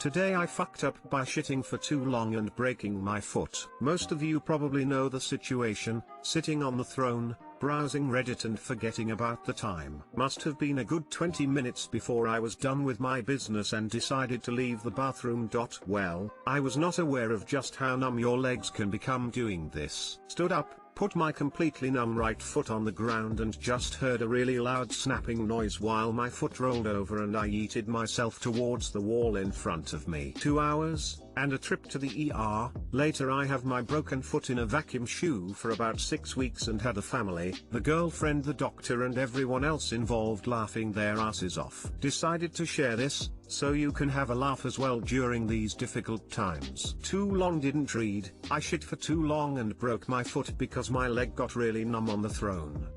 Today I fucked up by shitting for too long and breaking my foot. Most of you probably know the situation, sitting on the throne, browsing Reddit and forgetting about the time. Must have been a good 20 minutes before I was done with my business and decided to leave the bathroom. Well, I was not aware of just how numb your legs can become doing this. Stood up, put my completely numb right foot on the ground and just heard a really loud snapping noise while my foot rolled over and I yeeted myself towards the wall in front of me. 2 hours, and a trip to the ER. Later I have my broken foot in a vacuum shoe for about 6 weeks and had a family, the girlfriend, the doctor and everyone else involved laughing their asses off. Decided to share this, so you can have a laugh as well during these difficult times. Too long didn't read. I shit for too long and broke my foot because my leg got really numb on the throne.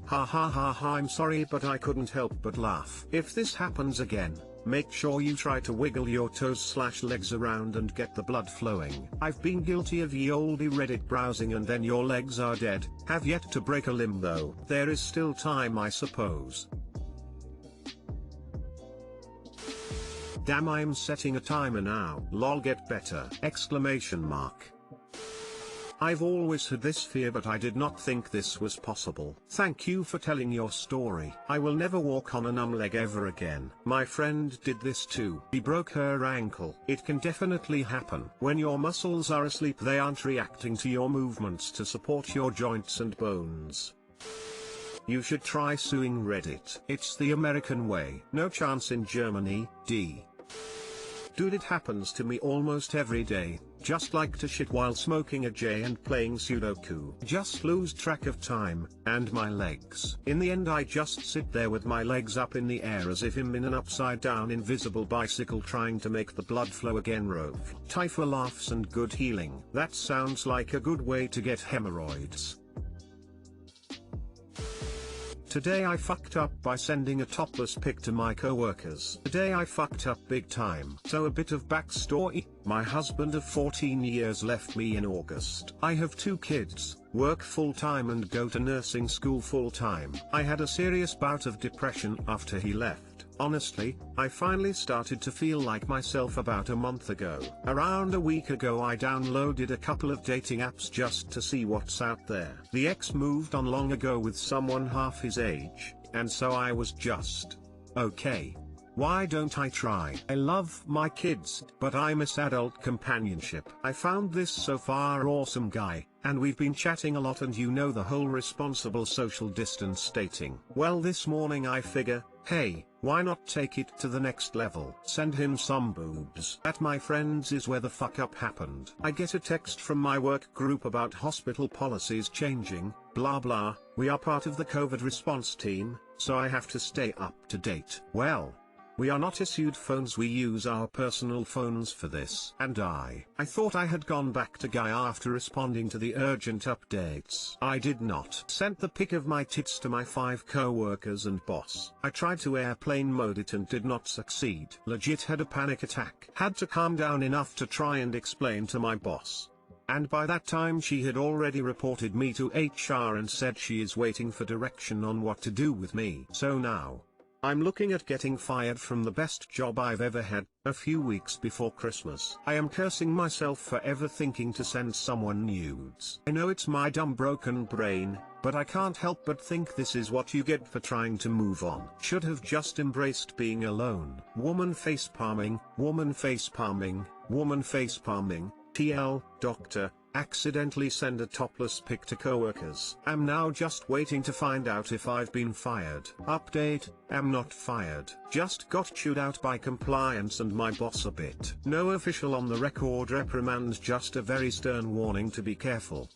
Ha ha ha ha, I'm sorry but I couldn't help but laugh. If this happens again, make sure you try to wiggle your toes/legs around and get the blood flowing. I've been guilty of ye olde Reddit browsing and then your legs are dead. Have yet to break a limb though. There is still time, I suppose. Damn, I'm setting a timer now. Lol, get better! Exclamation mark. I've always had this fear but I did not think this was possible. Thank you for telling your story. I will never walk on a numb leg ever again. My friend did this too. She broke her ankle. It can definitely happen. When your muscles are asleep they aren't reacting to your movements to support your joints and bones. You should try suing Reddit. It's the American way. No chance in Germany, Dude, it happens to me almost every day. Just like to shit while smoking a J and playing Sudoku. Just lose track of time, and my legs. In the end I just sit there with my legs up in the air as if I'm in an upside down invisible bicycle trying to make the blood flow again. Rove. TIFU laughs and good healing. That sounds like a good way to get hemorrhoids. Today I fucked up by sending a topless pic to my coworkers. Today I fucked up big time. So a bit of backstory. My husband of 14 years left me in August. I have 2 kids, work full-time and go to nursing school full-time. I had a serious bout of depression after he left. Honestly, I finally started to feel like myself about a month ago. Around a week ago I downloaded a couple of dating apps just to see what's out there. The ex moved on long ago with someone half his age, and so I was just, okay, why don't I try? I love my kids, but I miss adult companionship. I found this so far awesome guy, and we've been chatting a lot and you know the whole responsible social distance dating. Well, this morning I figure, hey, why not take it to the next level? Send him some boobs. At my friend's is where the fuck up happened. I get a text from my work group about hospital policies changing, blah blah. We are part of the COVID response team, so I have to stay up to date. Well, we are not issued phones, we use our personal phones for this. And I thought I had gone back to Guy after responding to the urgent updates. I did not. Sent the pic of my tits to my 5 co-workers and boss. I tried to airplane mode it and did not succeed. Legit had a panic attack. Had to calm down enough to try and explain to my boss. And by that time she had already reported me to HR and said she is waiting for direction on what to do with me. So now, I'm looking at getting fired from the best job I've ever had, a few weeks before Christmas. I am cursing myself for ever thinking to send someone nudes. I know it's my dumb broken brain, but I can't help but think this is what you get for trying to move on. Should have just embraced being alone. Woman face palming, woman face palming, woman face palming, TL, doctor. Accidentally send a topless pic to coworkers. Am now just waiting to find out if I've been fired. Update, am not fired. Just got chewed out by compliance and my boss a bit. No official on the record reprimand, just a very stern warning to be careful.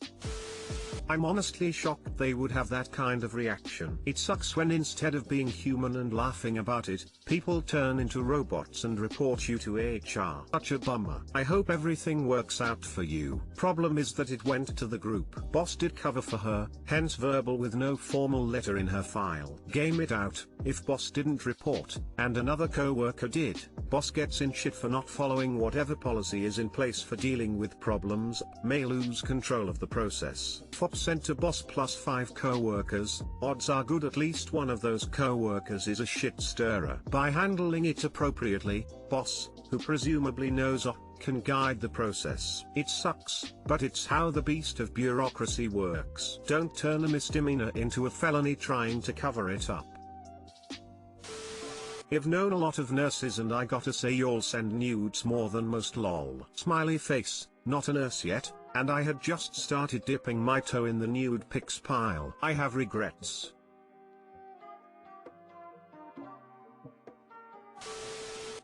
I'm honestly shocked they would have that kind of reaction. It sucks when instead of being human and laughing about it, people turn into robots and report you to HR. Such a bummer. I hope everything works out for you. Problem is that it went to the group. Boss did cover for her, hence verbal with no formal letter in her file. Game it out. If boss didn't report, and another co-worker did, boss gets in shit for not following whatever policy is in place for dealing with problems, may lose control of the process. FOP sent to boss plus 5 co-workers, odds are good at least one of those co-workers is a shit stirrer. by handling it appropriately, boss, who presumably knows or can guide the process. It sucks, but it's how the beast of bureaucracy works. Don't turn a misdemeanor into a felony trying to cover it up. I've known a lot of nurses and I gotta say y'all send nudes more than most lol. Smiley face, not a nurse yet, and I had just started dipping my toe in the nude pics pile. I have regrets.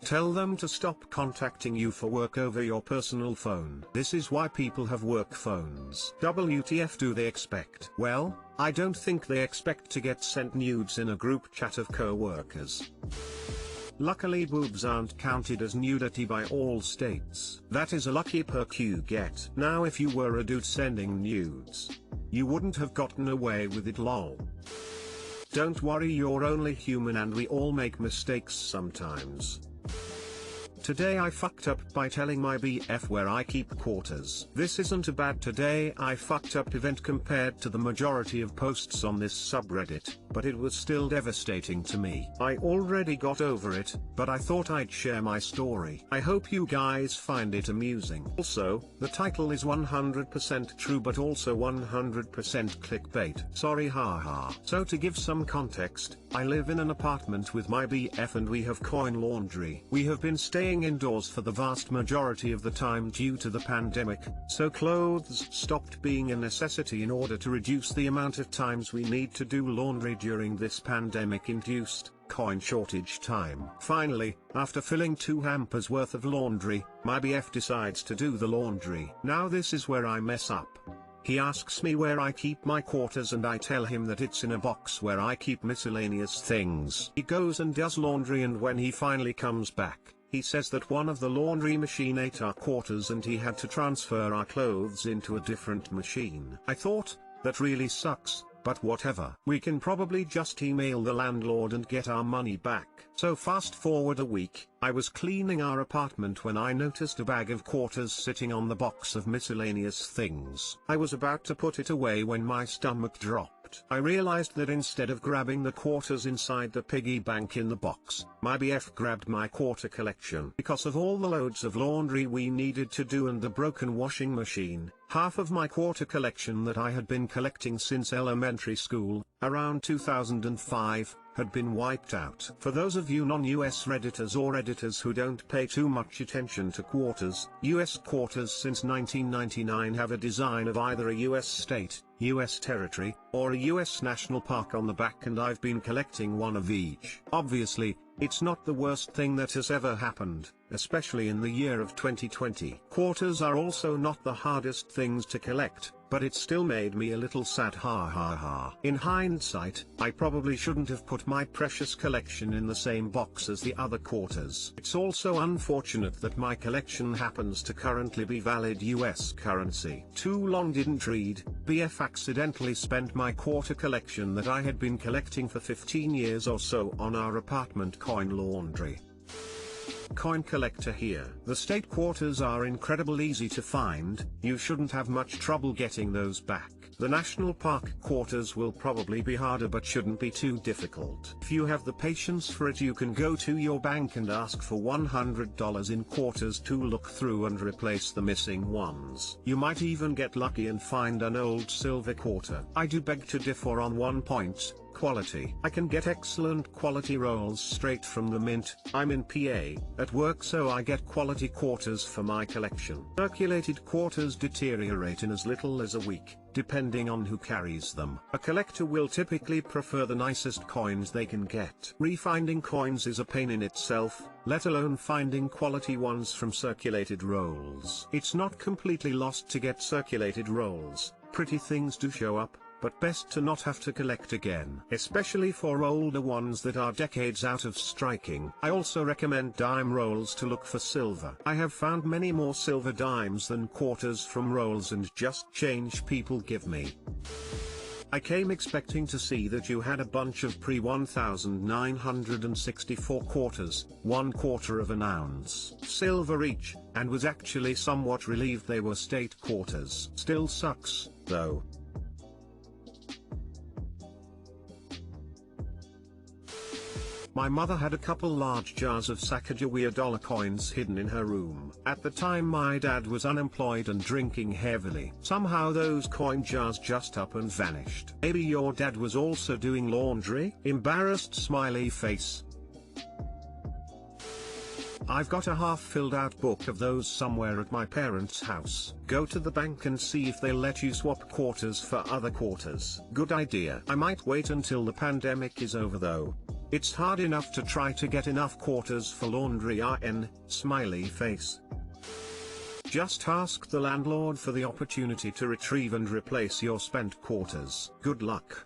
Tell them to stop contacting you for work over your personal phone. This is why people have work phones. WTF do they expect? Well, I don't think they expect to get sent nudes in a group chat of co-workers. Luckily boobs aren't counted as nudity by all states. That is a lucky perk you get. Now if you were a dude sending nudes, you wouldn't have gotten away with it lol. Don't worry, you're only human and we all make mistakes sometimes. Today I fucked up by telling my BF where I keep quarters. This isn't a bad today I fucked up event compared to the majority of posts on this subreddit, but it was still devastating to me. I already got over it, but I thought I'd share my story. I hope you guys find it amusing. Also, the title is 100% true but also 100% clickbait. Sorry haha. So to give some context, I live in an apartment with my BF and we have coin laundry. We have been staying indoors for the vast majority of the time due to the pandemic, so clothes stopped being a necessity in order to reduce the amount of times we need to do laundry during this pandemic-induced coin shortage time. Finally, after filling 2 hampers worth of laundry, my BF decides to do the laundry. Now this is where I mess up. He asks me where I keep my quarters and I tell him that it's in a box where I keep miscellaneous things. He goes and does laundry and when he finally comes back, he says that one of the laundry machine ate our quarters and he had to transfer our clothes into a different machine. I thought, that really sucks, but whatever. We can probably just email the landlord and get our money back. So fast forward a week, I was cleaning our apartment when I noticed a bag of quarters sitting on the box of miscellaneous things. I was about to put it away when my stomach dropped. I realized that instead of grabbing the quarters inside the piggy bank in the box, my BF grabbed my quarter collection. Because of all the loads of laundry we needed to do and the broken washing machine, half of my quarter collection that I had been collecting since elementary school, around 2005, had been wiped out. For those of you non-US Redditors or editors who don't pay too much attention to quarters, US quarters since 1999 have a design of either a US state, US territory, or a US national park on the back and I've been collecting one of each. Obviously, it's not the worst thing that has ever happened, especially in the year of 2020. Quarters are also not the hardest things to collect, but it still made me a little sad ha ha ha. In hindsight, I probably shouldn't have put my precious collection in the same box as the other quarters. It's also unfortunate that my collection happens to currently be valid US currency. Too long didn't read, BF accidentally spent my quarter collection that I had been collecting for 15 years or so on our apartment coin laundry. Coin collector here. The state quarters are incredibly easy to find, you shouldn't have much trouble getting those back. The national park quarters will probably be harder but shouldn't be too difficult. If you have the patience for it you can go to your bank and ask for $100 in quarters to look through and replace the missing ones. You might even get lucky and find an old silver quarter. I do beg to differ on one point. Quality. I can get excellent quality rolls straight from the mint. I'm in PA, at work, so I get quality quarters for my collection. Circulated quarters deteriorate in as little as a week, depending on who carries them. A collector will typically prefer the nicest coins they can get. Refinding coins is a pain in itself, let alone finding quality ones from circulated rolls. It's not completely lost to get circulated rolls. Pretty things do show up, but best to not have to collect again, especially for older ones that are decades out of striking. I also recommend dime rolls to look for silver. I have found many more silver dimes than quarters from rolls and just change people give me. I came expecting to see that you had a bunch of pre-1964 quarters, 1/4 of an ounce, silver each, and was actually somewhat relieved they were state quarters. Still sucks, though. My mother had a couple large jars of Sacagawea dollar coins hidden in her room. At the time my dad was unemployed and drinking heavily. Somehow those coin jars just up and vanished. Maybe your dad was also doing laundry? Embarrassed smiley face. I've got a half-filled out book of those somewhere at my parents' house. Go to the bank and see if they'll let you swap quarters for other quarters. Good idea. I might wait until the pandemic is over though. It's hard enough to try to get enough quarters for laundry smiley face. Just ask the landlord for the opportunity to retrieve and replace your spent quarters. Good luck.